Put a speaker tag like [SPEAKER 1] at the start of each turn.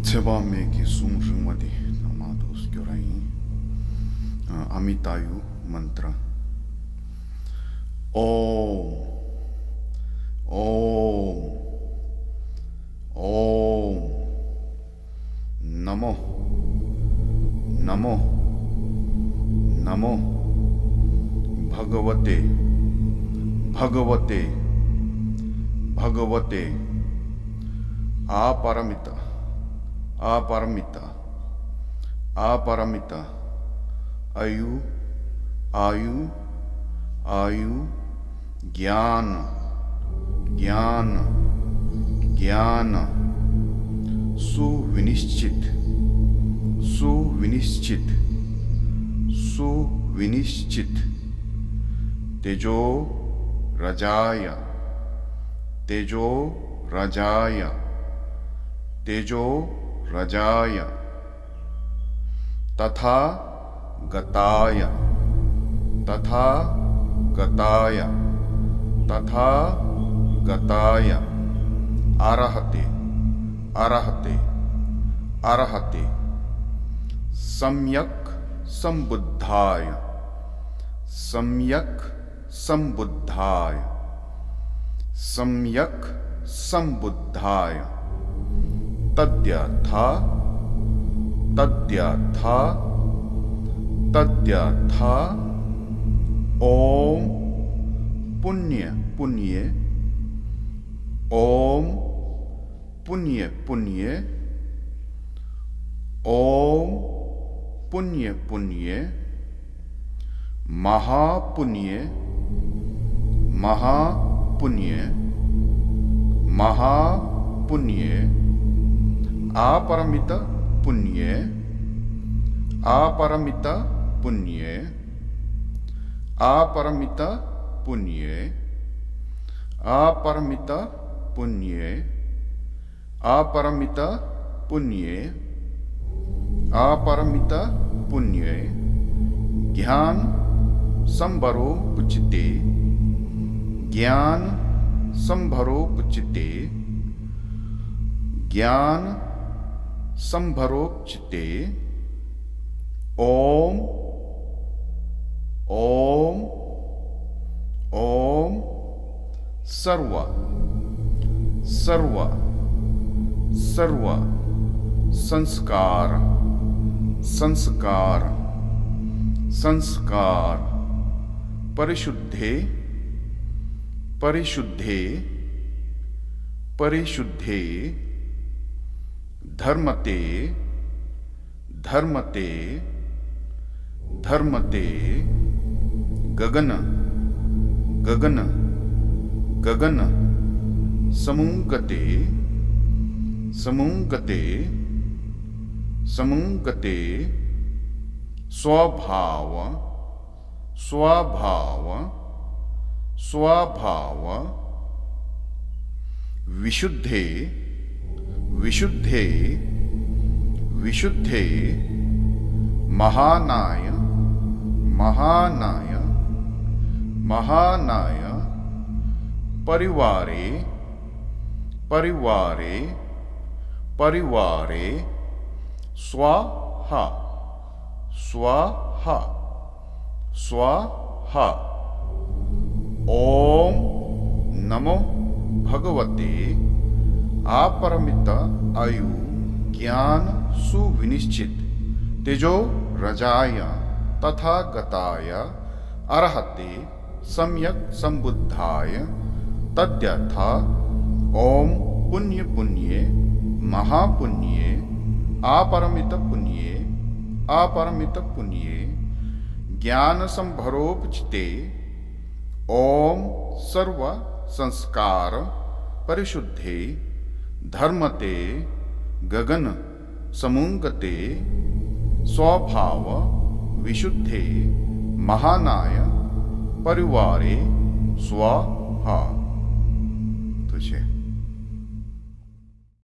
[SPEAKER 1] Tsebameki sumjumadi amados gyorai amitayu mantra. Om Om Om Namo Namo Namo Bhagavate Bhagavate Bhagavate Aparamita Aparamita Aparamita Ayu Ayu Ayu Jnana Jnana Jnana Suvinishchit Suvinishchit Suvinishchit Tejo Rajaya Tejo Rajaya Tejo Rajaya Tatha Gataya Tatha Gataya Tatha Gataya Arahate Arahate Arahate Samyak Sambuddhaya Samyak Sambuddhaya Samyak Sambuddhaya Tadyatha Tadyatha Tadyatha Om Punya Punye Om Punye Punye Om Punye Punye Maha Punye Maha Punye Maha Punye Aparamita Punye Aparamita Punye Aparamita Punye Aparamita Punye Aparamita Punye Aparamita Punye Jnana Sambharo Puchite Jnana Sambharo Puchite Jnana Sambharo Puchite Om Om Om Sarva Sarva Sarva Sanskara Sanskara Sanskara Parishuddhe Parishuddhe Parishuddhe Dharmate Dharmate Dharmate Gagana Gagana Gagana Samungate Samungate Samungate Swabhava Swabhava Swabhava Vishuddhe Vishuddhe Vishuddhe Mahanaya Mahanaya Mahanaya Parivare Parivare Parivare Swaha Swaha Swaha Om Namo Bhagavate Aparamita Ayu Jnana Suvinishchit Tejo Rajaya Tatha Gataya Arahate Samyak Sambuddhaya Tadyatha Om Punya Punye Maha Punye Aparamita Punye Aparamita Punye Jnana Sambharo Puchite Om Sarva Sanskara Parishuddhe Dharmate Gagana Samungate Swabhava Vishuddhe Mahanaya Parivare Swaha